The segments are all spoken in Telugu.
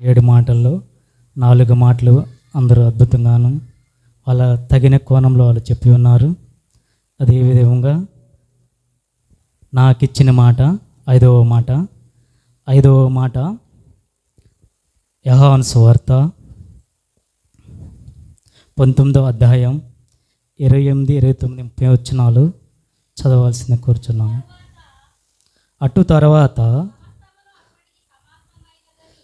7 మాటల్లో 4 మాటలు అందరూ అద్భుతంగాను వాళ్ళ తగిన కోణంలో వాళ్ళు చెప్పి ఉన్నారు. అదేవిధంగా నాకిచ్చిన మాట ఐదవ మాట యోహాను సువార్త 19వ అధ్యాయం 28, 29, 30 వచనాలు చదవాల్సింది కూర్చున్నాను. అటు తర్వాత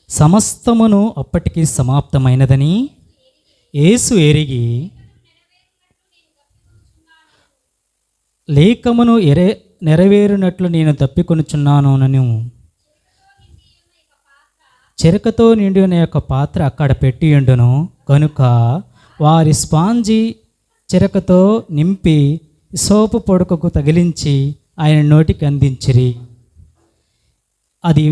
సమస్తమును అప్పటికి సమాప్తమైనదని యేసు ఎరిగి లేఖమును నెరవేరునట్లు నేను తప్పికొనుచున్నాను అని చెరకతో నిండి ఉన్న యొక్క పాత్ర అక్కడ పెట్టి ఉండును కనుక వారి స్పాంజి చెరకతో నింపి సోపు పొడకకు తగిలించి ఆయన నోటికి అందించిరి. అది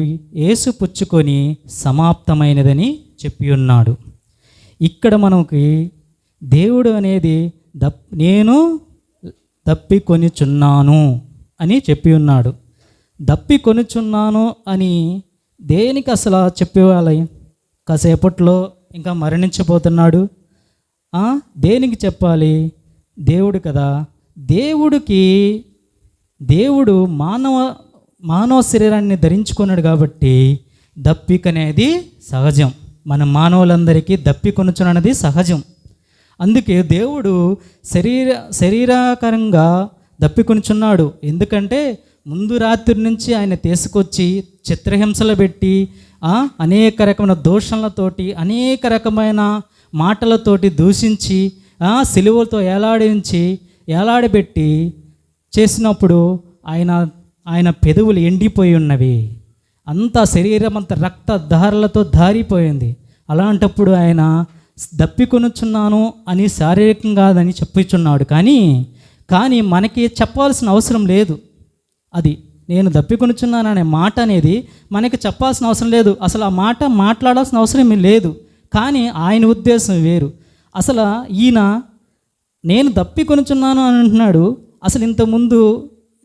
యేసు పుచ్చుకొని సమాప్తమైనదని చెప్పి ఉన్నాడు. ఇక్కడ మనకి దేవుడు అనేది నేను దప్పికొనిచున్నాను అని చెప్పి ఉన్నాడు. దప్పికొనిచున్నాను అని దేనికి అసలు చెప్పేవాళ్ళ? కాసేపట్లో ఇంకా మరణించబోతున్నాడు. దేనికి చెప్పాలి? దేవుడు కదా. దేవుడు మానవ శరీరాన్ని ధరించుకున్నాడు కాబట్టి దప్పిక అనేది సహజం. మన మానవులందరికీ దప్పికొనుచున్న అనేది సహజం. అందుకే దేవుడు శరీరాకరంగా దప్పికొనుచున్నాడు. ఎందుకంటే ముందు రాత్రి నుంచి ఆయన తీసుకొచ్చి చిత్రహింసలు పెట్టి అనేక రకమైన దోషణలతోటి అనేక రకమైన మాటలతోటి దూషించి సిలువలతో ఏలాడబెట్టి చేసినప్పుడు ఆయన పెదవులు ఎండిపోయి ఉన్నవి. అంతా శరీరం అంతా రక్తధారలతో దారిపోయింది. అలాంటప్పుడు ఆయన దప్పికొనుచున్నాను అని శారీరకంగా కాదని చెప్పుచున్నాడు. కానీ మనకి చెప్పాల్సిన అవసరం లేదు. అది నేను దప్పికొనుచున్నాను అనే మాట అనేది మనకి చెప్పాల్సిన అవసరం లేదు. అసలు ఆ మాట మాట్లాడాల్సిన అవసరం లేదు. కానీ ఆయన ఉద్దేశం వేరు. అసలు ఈయన నేను దప్పికొనుచున్నాను అని అంటున్నాడు. అసలు ఇంతకుముందు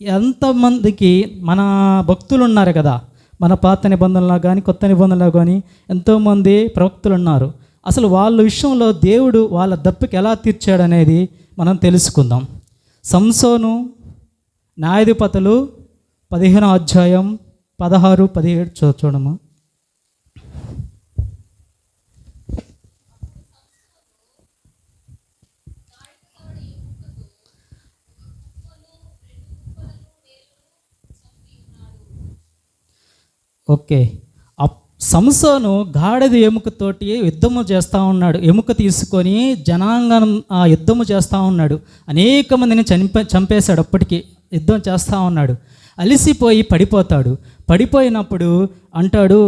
ఎంతమందికి మన భక్తులు ఉన్నారు కదా, మన పాత నిబంధనలో కానీ కొత్త నిబంధనలో కానీ ఎంతోమంది ప్రవక్తులు ఉన్నారు. అసలు వాళ్ళ విషయంలో దేవుడు వాళ్ళ దప్పికి ఎలా తీర్చాడు అనేది మనం తెలుసుకుందాం. సంసోను న్యాయాధిపతులు 15వ అధ్యాయం 16, 17 చూడమ్మా. ఓకే. సంసోను గాడిద ఎముకతోటి యుద్ధము చేస్తూ ఉన్నాడు. ఎముక తీసుకొని జనాంగం యుద్ధము చేస్తూ ఉన్నాడు. అనేక మందిని చంపేశాడు. అప్పటికి యుద్ధం చేస్తూ ఉన్నాడు. అలిసిపోయి పడిపోతాడు. పడిపోయినప్పుడు అంటాడు,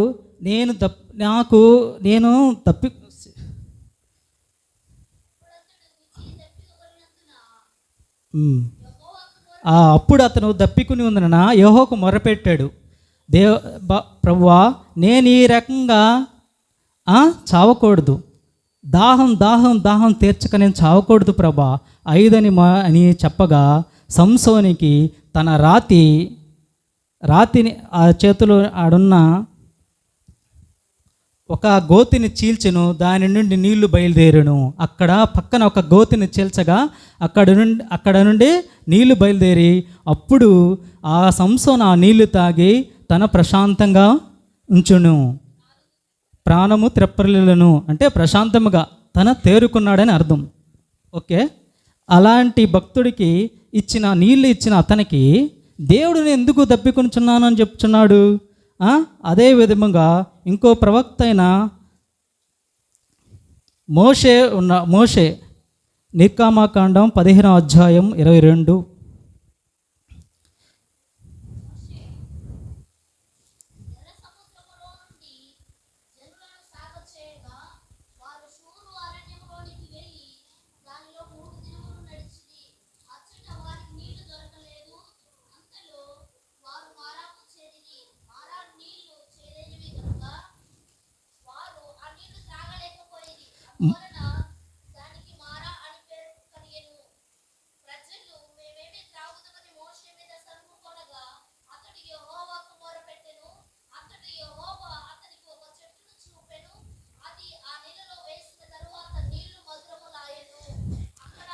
అప్పుడు అతను దప్పికుని ఉందన యెహోవాకు మొరపెట్టాడు. ప్రభువా, నేను ఈ రకంగా చావకూడదు, దాహం తీర్చక నేను చావకూడదు ప్రభా, 5 అని చెప్పగా సంసోనికి తన రాతిని ఆ చేతిలో ఆడున్న ఒక గోతిని చీల్చెను. దాని నుండి నీళ్లు బయలుదేరును. అక్కడ పక్కన ఒక గోతిని చీల్చగా అక్కడ నుండి నీళ్లు బయలుదేరి అప్పుడు ఆ సంసోను ఆ నీళ్లు తాగి తన ప్రశాంతంగా ఉంచును. ప్రాణము త్రెప్పరిల్లును అంటే ప్రశాంతముగా తన తేరుకున్నాడని అర్థం. ఓకే. అలాంటి భక్తుడికి నీళ్ళు ఇచ్చిన అతనికి దేవుడిని ఎందుకు దప్పికొనుచున్నాను అని చెప్తున్నాడు. అదే విధముగా ఇంకో ప్రవక్త అయిన మోషే నిర్గమకాండం 15వ అధ్యాయం 22.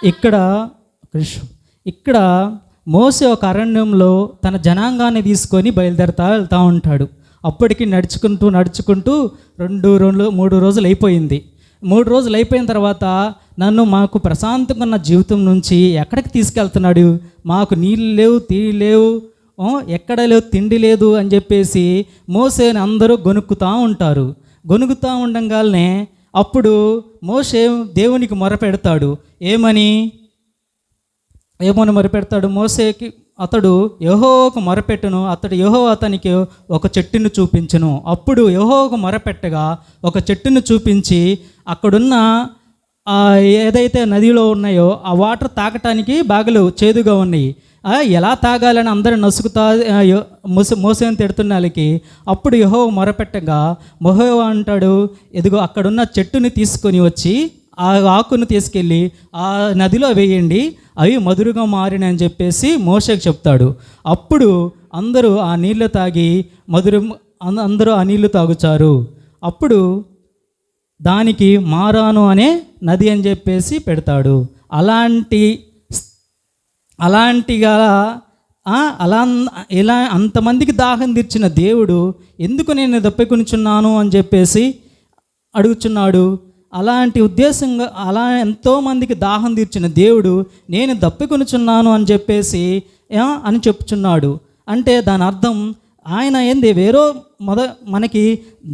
ఇక్కడ ఇక్కడ మోసే ఒక అరణ్యంలో తన జనాంగాన్ని తీసుకొని వెళ్తూ ఉంటాడు. అప్పటికి నడుచుకుంటూ 3 రోజులు అయిపోయింది. 3 రోజులు అయిపోయిన తర్వాత మాకు ప్రశాంతంగా ఉన్న జీవితం నుంచి ఎక్కడికి తీసుకెళ్తున్నాడు, మాకు నీళ్ళు లేవు, తీరు లేవు, ఎక్కడ లేవు, తిండి లేదు అని చెప్పేసి మోసేని అందరూ గొనుక్కుతూ ఉంటారు. గొనుగుతూ ఉండగానే అప్పుడు మోసే దేవునికి మొరపెడతాడు. ఏమని మొరపెడతాడు మోసేకి? అతడు యెహోవాకు మొరపెట్టును, యెహోవా అతనికి ఒక చెట్టును చూపించును. అప్పుడు యెహోవాకు మొరపెట్టగా ఒక చెట్టును చూపించి అక్కడున్న ఏదైతే నదిలో ఉన్నాయో ఆ వాటర్ తాగటానికి బాగలు చేదుగా ఉన్నాయి. ఎలా తాగాలని అందరూ నసుకుతా మోసేని తిడుతున్న వాళ్ళకి అప్పుడు యెహోవా మొరపెట్టగా యెహోవా అంటాడు, ఎదుగో అక్కడున్న చెట్టుని తీసుకొని వచ్చి ఆ ఆకును తీసుకెళ్ళి ఆ నదిలో వేయండి, అవి మధురుగా మారినని చెప్పేసి మోషేకి చెప్తాడు. అప్పుడు అందరూ ఆ నీళ్లు తాగి అందరూ ఆ నీళ్లు తాగుతారు. అప్పుడు దానికి మారాను అనే నది అని చెప్పేసి పెడతాడు. ఇలా అంతమందికి దాహం తీర్చిన దేవుడు ఎందుకు నేను దప్పికొనిచున్నాను అని చెప్పేసి అడుగుచున్నాడు. అలాంటి ఉద్దేశంగా ఎంతోమందికి దాహం తీర్చిన దేవుడు నేను దప్పికొనిచున్నాను అని చెప్పేసి అని చెప్పుచున్నాడు. అంటే దాని అర్థం ఆయన వేరో మనకి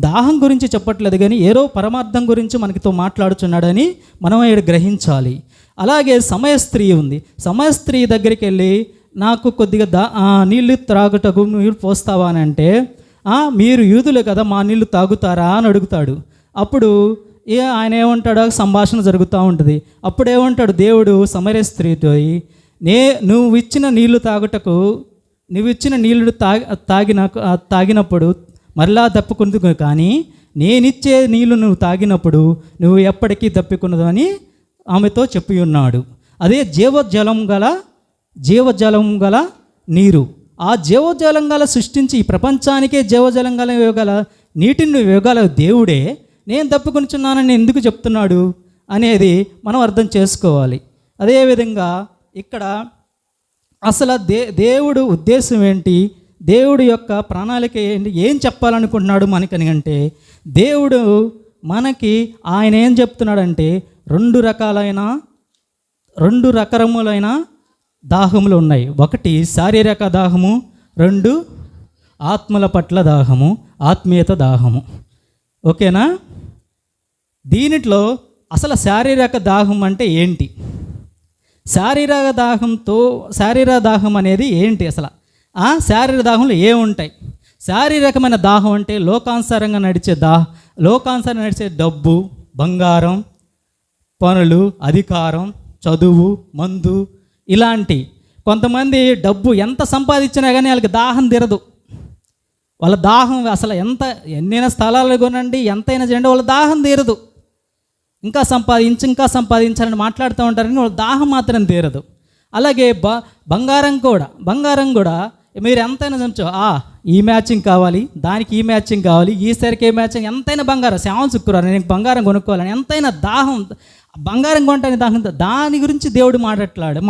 దాహం గురించి చెప్పట్లేదు, కానీ ఏరో పరమార్థం గురించి మనకితో మాట్లాడుచున్నాడని మనం గ్రహించాలి. అలాగే సమయస్త్రీ ఉంది. సమయస్త్రీ దగ్గరికి వెళ్ళి నాకు కొద్దిగా నీళ్ళు త్రాగుటకు మీరు పోస్తావా అని అంటే, మీరు యూదులే కదా, మా నీళ్ళు తాగుతారా అని అడుగుతాడు. అప్పుడు ఆయన ఏమంటాడో సంభాషణ జరుగుతూ ఉంటుంది. అప్పుడేమంటాడు దేవుడు సమరయ స్త్రీతో, నువ్వు ఇచ్చిన నీళ్లు తాగినప్పుడు మరలా తప్పుకుందు, కానీ నేనిచ్చే నీళ్లు నువ్వు తాగినప్పుడు నువ్వు ఎప్పటికీ తప్పుకున్నదు అని ఆమెతో చెప్పి ఉన్నాడు. అదే జీవజలం గల నీరు. ఆ జీవజలం గల సృష్టించి ఈ ప్రపంచానికే జీవజలం గల ఇవ్వగల నీటిని ఇవ్వగల దేవుడే నేను తప్పుకొనిచున్నానని ఎందుకు చెప్తున్నాడు అనేది మనం అర్థం చేసుకోవాలి. అదేవిధంగా ఇక్కడ అసలు దేవుడు ఉద్దేశం ఏంటి, దేవుడు యొక్క ప్రణాళిక ఏంటి, ఏం చెప్పాలనుకుంటున్నాడు మనకని అంటే, దేవుడు మనకి ఆయన ఏం చెప్తున్నాడంటే 2 రకములైన దాహములు ఉన్నాయి. 1 శారీరక దాహము, 2 ఆత్మల పట్ల దాహము, ఆత్మీయత దాహము. ఓకేనా? దీనిట్లో అసలు శారీరక దాహం అంటే ఏంటి, శారీరక దాహం అనేది ఏంటి, అసలు శారీరక దాహంలో ఏముంటాయి? శారీరకమైన దాహం అంటే లోకానుసారంగా నడిచే డబ్బు, బంగారం, పనులు, అధికారం, చదువు, మందు, ఇలాంటి. కొంతమంది డబ్బు ఎంత సంపాదించినా కానీ వాళ్ళకి దాహం తీరదు. వాళ్ళ దాహం అసలు ఎన్నైనా స్థలాలు కొనండి, ఎంతైనా చేయండి, వాళ్ళ దాహం తీరదు. ఇంకా సంపాదించాలని మాట్లాడుతూ ఉంటారు, కానీ వాళ్ళ దాహం మాత్రం తీరదు. అలాగే బంగారం కూడా మీరు ఎంతైనా చంచో ఈ మ్యాచింగ్ కావాలి, దానికి ఈ మ్యాచింగ్ కావాలి, ఈసారికి ఏ మ్యాచింగ్, ఎంతైనా బంగారం, శ్యామం శుక్రవారం నేను బంగారం కొనుక్కోవాలని ఎంతైనా దాహం, బంగారం కొంటానికి దాహం, దాని గురించి దేవుడు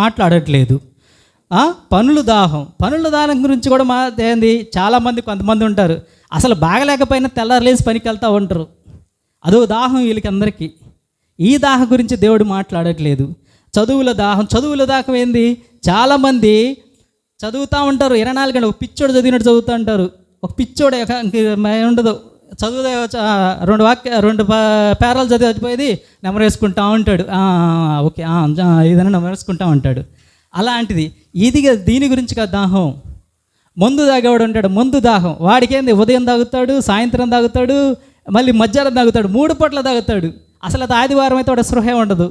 మాట్లాడట్లేదు. పనుల దాహం గురించి కూడా కొంతమంది ఉంటారు, అసలు బాగలేకపోయినా తెల్లారలేసి పనికి వెళ్తూ ఉంటారు, అదో దాహం వీళ్ళకి అందరికీ. ఈ దాహం గురించి దేవుడు మాట్లాడట్లేదు. చదువుల దాహం ఏంది? చాలామంది చదువుతూ ఉంటారు 24 గంటలు, ఒక పిచ్చోడు చదివినట్టు చదువుతూ ఉంటారు. ఒక పిచ్చోడే ఉండదు, చదువు 2 పేరాలు చదివిపోయేది నెంబర్ వేసుకుంటా ఉంటాడు. ఓకే ఏదైనా నెంబర్ వేసుకుంటా ఉంటాడు. అలాంటిది దీని గురించి కదా దాహం. మందు తాగేవాడు ఉంటాడు, మందు దాహం. వాడికి ఏంది? ఉదయం తాగుతాడు, సాయంత్రం తాగుతాడు, మళ్ళీ మధ్యాహ్నం తాగుతాడు, 3 పూట్ల తాగుతాడు. అసలు అది ఆదివారం అయితే వాడు స్పృహే ఉండదు,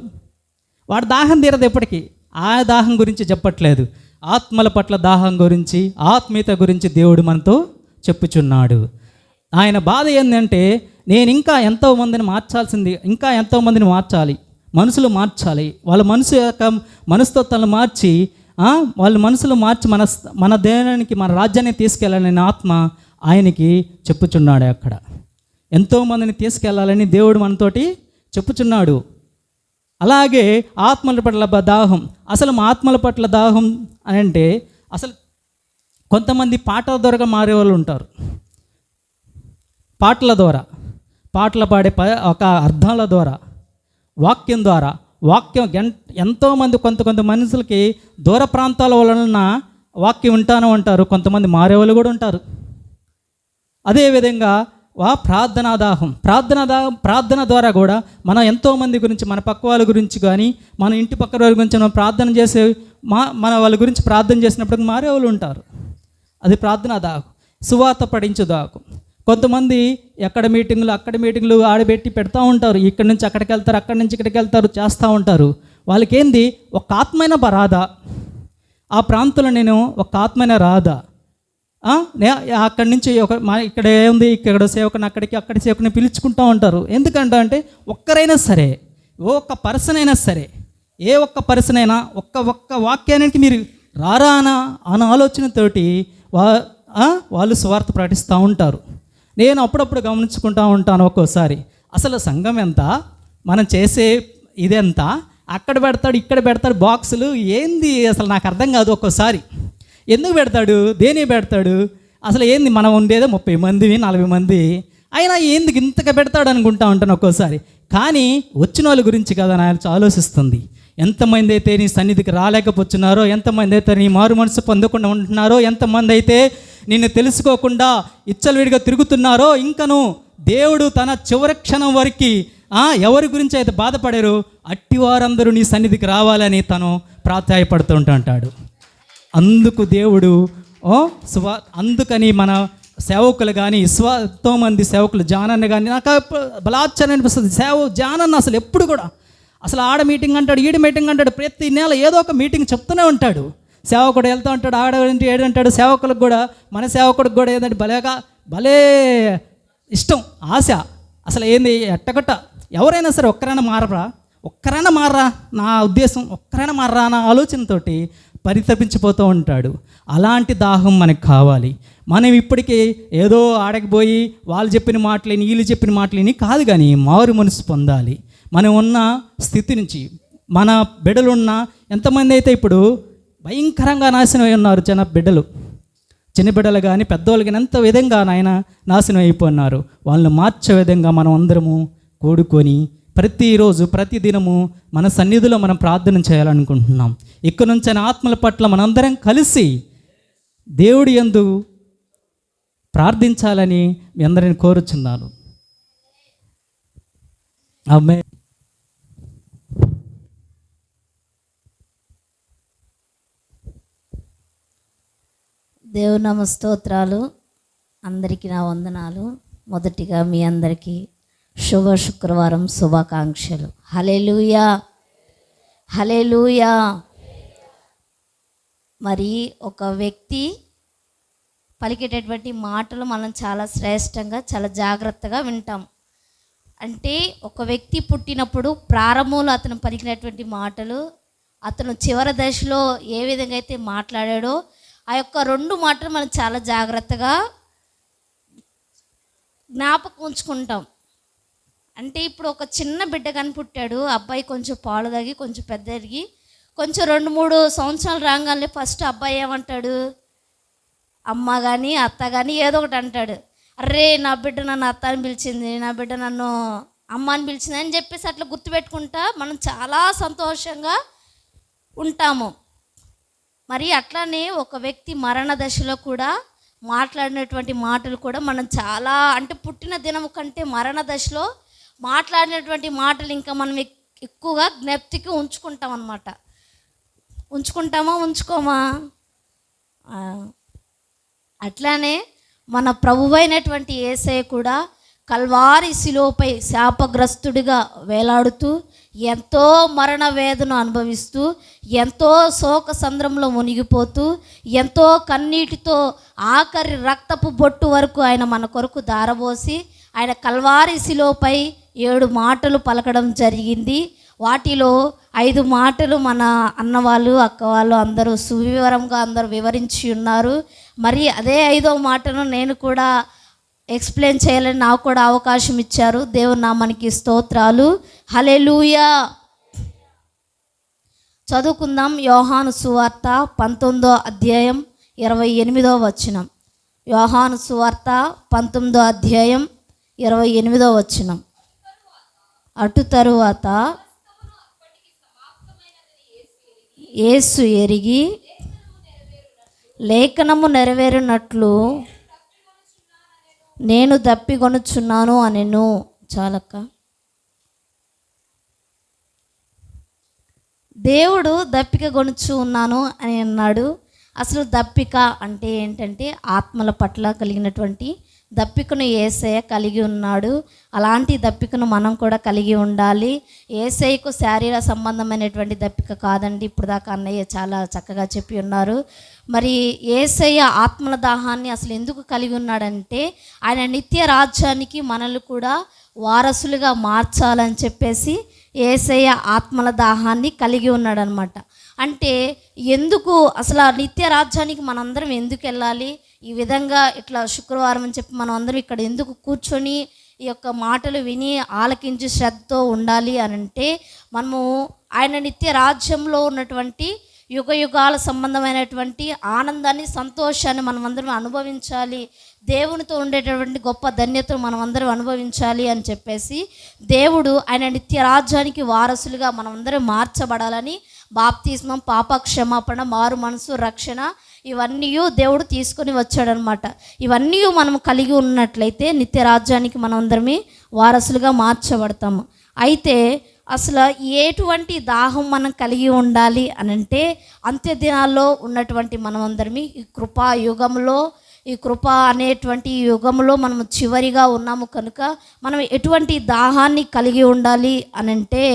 వాడు దాహం తీరదు ఎప్పటికీ. ఆ దాహం గురించి చెప్పట్లేదు. ఆత్మల పట్ల దాహం గురించి, ఆత్మీయత గురించి దేవుడు మనతో చెప్పుచున్నాడు. ఆయన బాధ ఏంటంటే, నేను ఇంకా ఎంతోమందిని మార్చాలి, మనసులు మార్చాలి, వాళ్ళ మనస్తత్వాలను మార్చి వాళ్ళ మనసులు మార్చి మన దేహానికి, మన రాజ్యాన్ని తీసుకెళ్ళాలని ఆత్మ ఆయనకి చెప్పుచున్నాడు. అక్కడ ఎంతోమందిని తీసుకెళ్ళాలని దేవుడు మనతోటి చెప్పుచున్నాడు. అలాగే ఆత్మల పట్ల దాహం. అసలు ఆత్మల పట్ల దాహం అని అంటే అసలు కొంతమంది పాటల ద్వారా మారే వాళ్ళు ఉంటారు. పాటల ద్వారా, పాటలు పాడే ఒక అర్థాల ద్వారా, వాక్యం ద్వారా. వాక్యం ఎంతోమంది కొంత మనుషులకి దూర ప్రాంతాల వలన వాక్యం వింటాను అంటారు, కొంతమంది మారేవాళ్ళు కూడా ఉంటారు. అదేవిధంగా ప్రార్థనా దాహం. ప్రార్థన ద్వారా కూడా మనం ఎంతోమంది గురించి, మన పక్క వాళ్ళ గురించి కానీ, మన ఇంటి పక్క వాళ్ళ గురించి మనం ప్రార్థన చేసే మన వాళ్ళ గురించి ప్రార్థన చేసినప్పుడు మారేవాళ్ళు ఉంటారు. అది ప్రార్థనా దాహం. సువార్త పఠించు దాహం. కొంతమంది అక్కడ మీటింగ్లు ఆడబెట్టి పెడతా ఉంటారు. ఇక్కడి నుంచి అక్కడికి వెళ్తారు, అక్కడి నుంచి ఇక్కడికి వెళ్తారు, చేస్తూ ఉంటారు. వాళ్ళకి ఏంది, ఒక ఆత్మైన రాదా? ఆ ప్రాంతంలో నేను ఒక ఆత్మైన రాదా? అక్కడి నుంచి ఇక్కడ ఏముంది, ఇక్కడ సేవకుని అక్కడ సేవకుని పిలుచుకుంటూ ఉంటారు. ఎందుకంటే అంటే ఒక్కరైనా సరే, ఒక్క పర్సన్ అయినా సరే, ఏ ఒక్క పర్సన్ అయినా ఒక్క వాక్యానికి మీరు రారా అన్న ఆలోచనతోటి వాళ్ళు సువార్త ప్రకటిస్తూ ఉంటారు. నేను అప్పుడప్పుడు గమనించుకుంటూ ఉంటాను. ఒక్కోసారి అసలు సంఘం ఎంత, మనం చేసే ఇదెంత, అక్కడ పెడతాడు ఇక్కడ పెడతాడు బాక్సులు, ఏంది అసలు నాకు అర్థం కాదు. ఒక్కోసారి ఎందుకు పెడతాడు, దేని పెడతాడు, అసలు ఏంది, మనం ఉండేదో 30 మంది 40 మంది అయినా ఎందుకు ఇంతగా పెడతాడు అనుకుంటా ఉంటాను ఒక్కోసారి. కానీ వచ్చిన వాళ్ళ గురించి కదా నాకు ఆలోచిస్తుంది. ఎంతమంది అయితే నీ సన్నిధికి రాలేకపోతున్నారో, ఎంతమంది అయితే నీ మారు మనసు పొందకుండా ఉంటున్నారో, ఎంతమంది అయితే నిన్ను తెలుసుకోకుండా ఇచ్చలవిడిగా తిరుగుతున్నారో, ఇంకను దేవుడు తన చివరి క్షణం వరకు ఎవరి గురించి అయితే బాధపడారో అట్టివారందరూ నీ సన్నిధికి రావాలని తను ప్రాధాయపడుతుంటాడు. అందుకు దేవుడు అందుకని మన సేవకులు కానీ, ఎంతోమంది సేవకులు, జానన్న కానీ, నాకు బలాశ్చర్యం అనిపిస్తుంది. జానన్న అసలు ఎప్పుడు కూడా అసలు ఆడ మీటింగ్ అంటాడు, ఈడ మీటింగ్ అంటాడు, ప్రతి నెల ఏదో ఒక మీటింగ్ చెప్తూనే ఉంటాడు. సేవకుడు వెళ్తూ ఉంటాడు, ఆడ ఏడంటాడు. సేవకులకు కూడా, మన సేవకుడికి కూడా ఏంటంటే భలే ఇష్టం, ఆశ. అసలు ఏంది, ఎట్టగట్ట ఎవరైనా సరే ఒక్కరైనా మారరా నా ఉద్దేశం, ఒక్కరైనా మారరా అన్న ఆలోచనతోటి పరితపించిపోతూ ఉంటాడు. అలాంటి దాహం మనకు కావాలి. మనం ఇప్పటికీ ఏదో ఆడకపోయి వాళ్ళు చెప్పిన మాటలేని, వీళ్ళు చెప్పిన మాటలేని కాదు, కానీ మారు మనసు పొందాలి. మనం ఉన్న స్థితి నుంచి, మన బిడ్డలున్న ఎంతమంది అయితే ఇప్పుడు భయంకరంగా నాశనం అయి ఉన్నారు. చిన్న బిడ్డలు కానీ పెద్దవాళ్ళు కానీ ఎంత విధంగా నాయన నాశనం అయిపోయినారు. వాళ్ళని మార్చే విధంగా మనం అందరము కూడుకొని ప్రతిరోజు ప్రతిదినము మన సన్నిధిలో మనం ప్రార్థన చేయాలనుకుంటున్నాం. ఇక్కడ నుంచి ఆత్మల పట్ల మనందరం కలిసి దేవుడి యందు ప్రార్థించాలని మీ అందరిని కోరుచున్నాను. ఆమేన్. దేవునామ స్తోత్రాలు. అందరికీ నా వందనాలు. మొదటిగా మీ అందరికీ శుభ శుక్రవారం శుభాకాంక్షలు. హల్లెలూయా, హల్లెలూయా. మరి ఒక వ్యక్తి పలికేటటువంటి మాటలు మనం చాలా శ్రేష్టంగా, చాలా జాగ్రత్తగా వింటాం. అంటే ఒక వ్యక్తి పుట్టినప్పుడు ప్రారంభంలో అతను పలికినటువంటి మాటలు, అతను చివరి దశలో ఏ విధంగా అయితే మాట్లాడాడో ఆ యొక్క 2 మాటలు మనం చాలా జాగ్రత్తగా జ్ఞాపకం ఉంచుకుంటాం. అంటే ఇప్పుడు ఒక చిన్న బిడ్డ కానీ పుట్టాడు, అబ్బాయి కొంచెం పాలు తాగి కొంచెం పెద్ద ఎదిగి కొంచెం 2-3 సంవత్సరాలు రాగానే ఫస్ట్ అబ్బాయి ఏమంటాడు, అమ్మ కానీ అత్త కానీ ఏదో ఒకటి అంటాడు. అరే నా బిడ్డ నన్ను అత్త అని పిలిచింది, నా బిడ్డ నన్ను అమ్మ అని పిలిచింది అని చెప్పేసి అట్లా గుర్తుపెట్టుకుంటా మనం చాలా సంతోషంగా ఉంటాము. మరి అట్లానే ఒక వ్యక్తి మరణ దశలో కూడా మాట్లాడినటువంటి మాటలు కూడా మనం చాలా, అంటే పుట్టిన దినం కంటే మరణ దశలో మాట్లాడినటువంటి మాటలు ఇంకా మనం ఎక్కువగా జ్ఞప్తికి ఉంచుకుంటాం అన్నమాట. ఉంచుకుంటామా ఉంచుకోమా? అట్లానే మన ప్రభువైనటువంటి యేసయ్య కూడా కల్వారి శిలువపై శాపగ్రస్తుడిగా వేలాడుతూ ఎంతో మరణ వేదన అనుభవిస్తూ ఎంతో శోక సంద్రంలో మునిగిపోతూ ఎంతో కన్నీటితో ఆఖరి రక్తపు బొట్టు వరకు ఆయన మన కొరకు దారబోసి ఆయన కల్వారి శిలువపై 7 మాటలు పలకడం జరిగింది. వాటిలో 5 మాటలు మన అన్నవాళ్ళు అక్కవాళ్ళు అందరూ సువివరంగా అందరూ వివరించి ఉన్నారు. మరి అదే 5వ మాటను నేను కూడా ఎక్స్ప్లెయిన్ చేయాలని నాకు కూడా అవకాశం ఇచ్చారు. దేవుని నామానికి స్తోత్రాలు. హల్లెలూయా. చదువుకుందాం. యోహాను సువార్త 19వ అధ్యాయం 28వ వచనం. యోహాను సువార్త 19వ అధ్యాయం 28వ వచనం. అటు తరువాత యేసు ఎరిగి లేఖనము నెరవేరునట్లు నేను దప్పికొనుచున్నాను అనెను. చాలక్క. దేవుడు దప్పిక కొనుచు ఉన్నాను అని అన్నాడు. అసలు దప్పిక అంటే ఏంటంటే ఆత్మల పట్ల కలిగినటువంటి దప్పికను యేసయ్య కలిగి ఉన్నాడు. అలాంటి దప్పికను మనం కూడా కలిగి ఉండాలి. యేసయ్యకు శారీర సంబంధమైనటువంటి దప్పిక కాదండి. ఇప్పుడు దాకా అన్నయ్య చాలా చక్కగా చెప్పి ఉన్నారు. మరి యేసయ్య ఆత్మల దాహాన్ని అసలు ఎందుకు కలిగి ఉన్నాడంటే ఆయన నిత్య రాజ్యానికి మనల్ని కూడా వారసులుగా మార్చాలని చెప్పేసి యేసయ్య ఆత్మల దాహాన్ని కలిగి ఉన్నాడనమాట. అంటే ఎందుకు అసలు ఆ నిత్య రాజ్యానికి మనందరం ఎందుకు వెళ్ళాలి? ఈ విధంగా ఇట్లా శుక్రవారం అని చెప్పి మనం అందరం ఇక్కడ ఎందుకు కూర్చొని ఈ యొక్క మాటలు విని ఆలకించి శ్రద్ధతో ఉండాలి అని అంటే, మనము ఆయన నిత్య రాజ్యంలో ఉన్నటువంటి యుగ యుగాల సంబంధమైనటువంటి ఆనందాన్ని, సంతోషాన్ని మనం అందరం అనుభవించాలి. దేవునితో ఉండేటటువంటి గొప్ప ధన్యతను మనం అందరం అనుభవించాలి అని చెప్పేసి దేవుడు ఆయన నిత్య రాజ్యానికి వారసులుగా మనం అందరం మార్చబడాలని బాప్తిస్మం, పాప క్షమాపణ, మారు మనసు, రక్షణ ఇవన్నీ దేవుడు తీసుకొని వచ్చాడనమాట. ఇవన్నీ మనం కలిగి ఉన్నట్లయితే నిత్య రాజ్యానికి మనం అందరమే వారసులుగా మార్చబడతాము. అయితే అసలు ఎటువంటి దాహం మనం కలిగి ఉండాలి అని అంటే, అంత్య దినాల్లో ఉన్నటువంటి మనమందరమే ఈ కృపా యుగంలో, ఈ కృప అనేటువంటి యుగంలో మనం చివరిగా ఉన్నాము కనుక మనం ఎటువంటి దాహాన్ని కలిగి ఉండాలి అని అంటే,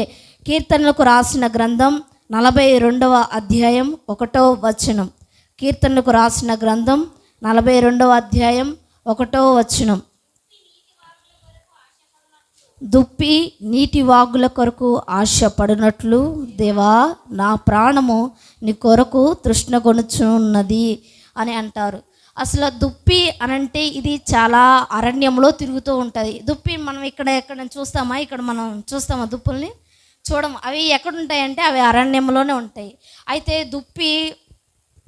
కీర్తనలకు రాసిన గ్రంథం 42వ అధ్యాయం 1వ వచనం. కీర్తనలకు రాసిన గ్రంథం 42వ అధ్యాయం 1వ వచనం. దుప్పి నీటి వాగుల కొరకు ఆశపడినట్లు దేవా నా ప్రాణము నీ కొరకు తృష్ణగొనుచున్నది అని అంటారు. అసలు దుప్పి అనంటే ఇది చాలా అరణ్యంలో తిరుగుతూ ఉంటుంది. దుప్పి మనం ఎక్కడ చూస్తామా? ఇక్కడ మనం చూస్తామా దుప్పుల్ని? చూడము. అవి ఎక్కడుంటాయంటే అవి అరణ్యంలోనే ఉంటాయి. అయితే దుప్పి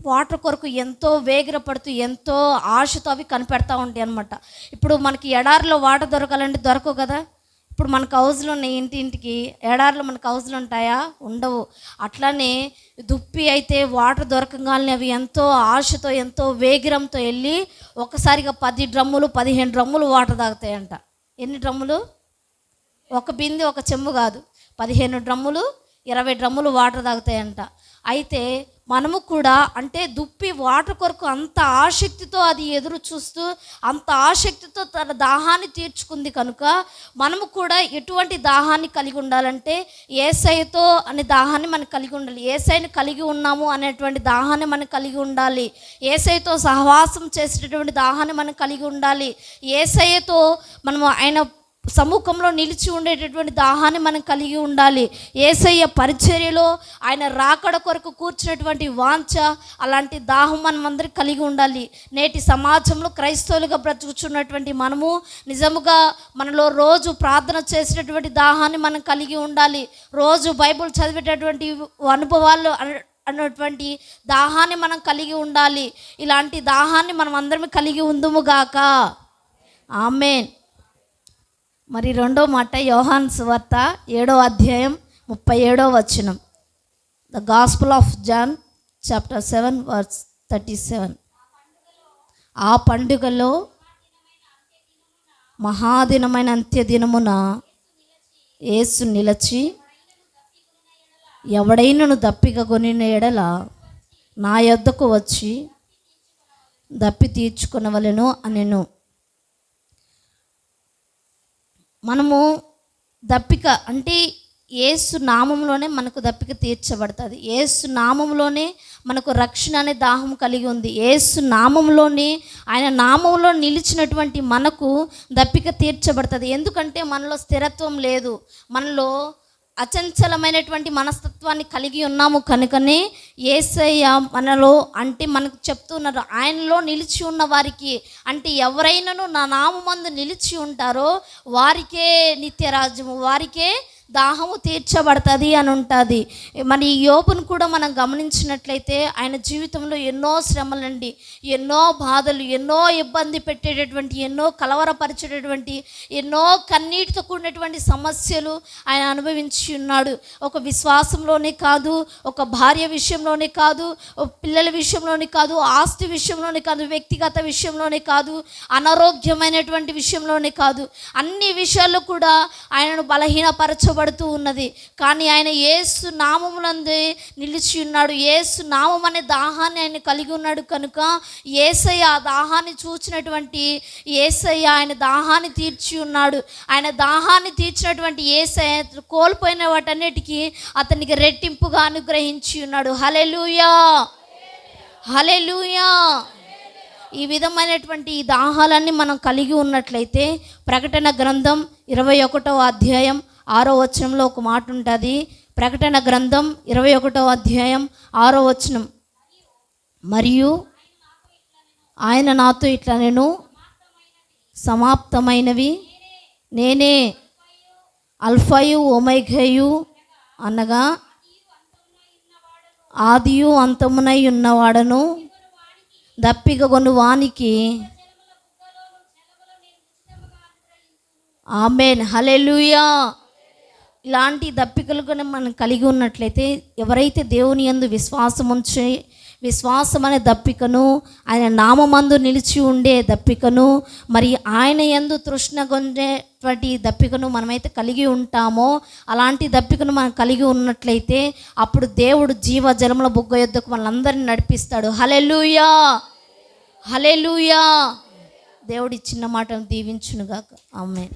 వాటర్ కొరకు ఎంతో వేగిరపడుతూ ఎంతో ఆశతో అవి కనిపెడతా ఉంటాయి అన్నమాట. ఇప్పుడు మనకి ఎడారిలో వాటర్ దొరకాలంటే దొరకవు కదా. ఇప్పుడు మనకు హౌజులు ఉన్నాయి, ఇంటింటికి. ఎడారిలో మనకు హౌజులు ఉంటాయా? ఉండవు. అట్లానే దుప్పి అయితే వాటర్ దొరకగానే అవి ఎంతో ఆశతో ఎంతో వేగిరంతో వెళ్ళి ఒకసారిగా 10 డ్రమ్ములు 15 డ్రమ్ములు వాటర్ తాగుతాయంట. ఎన్ని డ్రమ్ములు? ఒక బిందె ఒక చెంబు కాదు, 15 డ్రమ్ములు 20 డ్రమ్ములు వాటర్ తాగుతాయంట. అయితే మనము కూడా అంటే దుప్పి వాటర్ కొరకు అంత ఆసక్తితో అది ఎదురు చూస్తూ అంత ఆసక్తితో తన దాహాన్ని తీర్చుకుంది కనుక మనము కూడా ఎటువంటి దాహాన్ని కలిగి ఉండాలంటే యేసయ్యతో అనే దాహాన్ని మనం కలిగి ఉండాలి. యేసయ్యని కలిగి ఉన్నాము అనేటువంటి దాహాన్ని మనం కలిగి ఉండాలి. యేసయ్యతో సహవాసం చేసేటటువంటి దాహాన్ని మనం కలిగి ఉండాలి. యేసయ్యతో మనము ఆయన సముఖంలో నిలిచి ఉండేటటువంటి దాహాన్ని మనం కలిగి ఉండాలి. యేసయ్య పరిచర్యలో ఆయన రాకడ కొరకు కూర్చున్నటువంటి వాంఛ, అలాంటి దాహం మనం అందరికి కలిగి ఉండాలి. నేటి సమాజంలో క్రైస్తవులుగా బ్రతుకుచున్నటువంటి మనము నిజముగా మనలో రోజు ప్రార్థన చేసేటటువంటి దాహాన్ని మనం కలిగి ఉండాలి. రోజు బైబిల్ చదివేటటువంటి అనుభవాలు అన్నటువంటి దాహాన్ని మనం కలిగి ఉండాలి. ఇలాంటి దాహాన్ని మనం అందరం కలిగి ఉందుముగాక. ఆమేన్. మరి రెండో మాట యోహాను సువార్త 7వ అధ్యాయం 37వ వచనం. The gospel of John chapter 7 verse 37. ఆ పండుగలో మహాదినమైన అంత్యదినమున యేసు నిలచి ఎవడైనను దప్పిక కొనిన ఎడల నా యొద్దకు వచ్చి దప్పి తీర్చుకొనవలెను అనెను. మనము దప్పిక అంటే యేసు నామంలోనే మనకు దప్పిక తీర్చబడుతుంది. యేసు నామంలోనే మనకు రక్షణ అనే దాహం కలిగి ఉంది. యేసు నామంలోనే ఆయన నామంలో నిలిచినటువంటి మనకు దప్పిక తీర్చబడుతుంది. ఎందుకంటే మనలో స్థిరత్వం లేదు, మనలో అచంచలమైనటువంటి మనస్తత్వాన్ని కలిగి ఉన్నాము కనుకనే యేసయ్య మనలో అంటే మనకు చెప్తున్నారు, ఆయనలో నిలిచి ఉన్న వారికి అంటే ఎవరైనాను నా నామమందు నిలిచి ఉంటారో వారికే నిత్యరాజ్యము, వారికే దాహము తీర్చబడుతుంది అని ఉంటుంది. మరి ఈ యోబును కూడా మనం గమనించినట్లయితే ఆయన జీవితంలో ఎన్నో శ్రమలండి, ఎన్నో బాధలు, ఎన్నో ఇబ్బంది పెట్టేటటువంటి, ఎన్నో కలవరపరిచేటటువంటి, ఎన్నో కన్నీటితో కూడినటువంటి సమస్యలు ఆయన అనుభవించి ఉన్నాడు. ఒక విశ్వాసంలోనే కాదు, ఒక భార్య విషయంలోనే కాదు, ఒక పిల్లల విషయంలోనే కాదు, ఆస్తి విషయంలోనే కాదు, వ్యక్తిగత విషయంలోనే కాదు, అనారోగ్యమైనటువంటి విషయంలోనే కాదు, అన్ని విషయాల్లో కూడా ఆయనను బలహీనపరచబడుతూ ఉన్నది. కానీ ఆయన యేసు నామమునందు నిలిచి ఉన్నాడు. యేసు నామం అనే దాహాన్ని ఆయన కలిగి ఉన్నాడు కనుక యేసయ్య ఆ దాహాన్ని చూచినటువంటి యేసయ్య ఆయన దాహాన్ని తీర్చి ఉన్నాడు. ఆయన దాహాన్ని తీర్చినటువంటి యేసయ్య కోల్పోయిన వాటన్నిటికీ అతనికి రెట్టింపుగా అనుగ్రహించి ఉన్నాడు. హల్లెలూయా, హల్లెలూయా. ఈ విధమైనటువంటి ఈ దాహాలన్నీ మనం కలిగి ఉన్నట్లయితే ప్రకటన గ్రంథం 21వ అధ్యాయం 6వ వచనంలో ఒక మాట ఉంటుంది. ప్రకటన గ్రంథం 21వ అధ్యాయం 6వ వచనం, మరియు ఆయన నాతో ఇట్లా నేను సమాప్తమైనవి నేనే అల్ఫయు ఒమేఘయు అనగా ఆదియు అంతమునై ఉన్నవాడను, దప్పికగొను వానికి ఆమేన్, హల్లెలూయా. ఇలాంటి దప్పికలు కూడా మనం కలిగి ఉన్నట్లయితే, ఎవరైతే దేవుని యందు విశ్వాసం అనే దప్పికను, ఆయన నామమందు నిలిచి ఉండే దప్పికను, మరి ఆయన యందు తృష్ణ గొంజేటువంటి దప్పికను మనమైతే కలిగి ఉంటామో, అలాంటి దప్పికను మనం కలిగి ఉన్నట్లయితే అప్పుడు దేవుడు జీవ జలముల బుగ్గ యొద్దకు మనందరిని నడిపిస్తాడు. హల్లెలూయా, హల్లెలూయా. దేవుడి చిన్న మాటను దీవించునుగాక. ఆమేన్.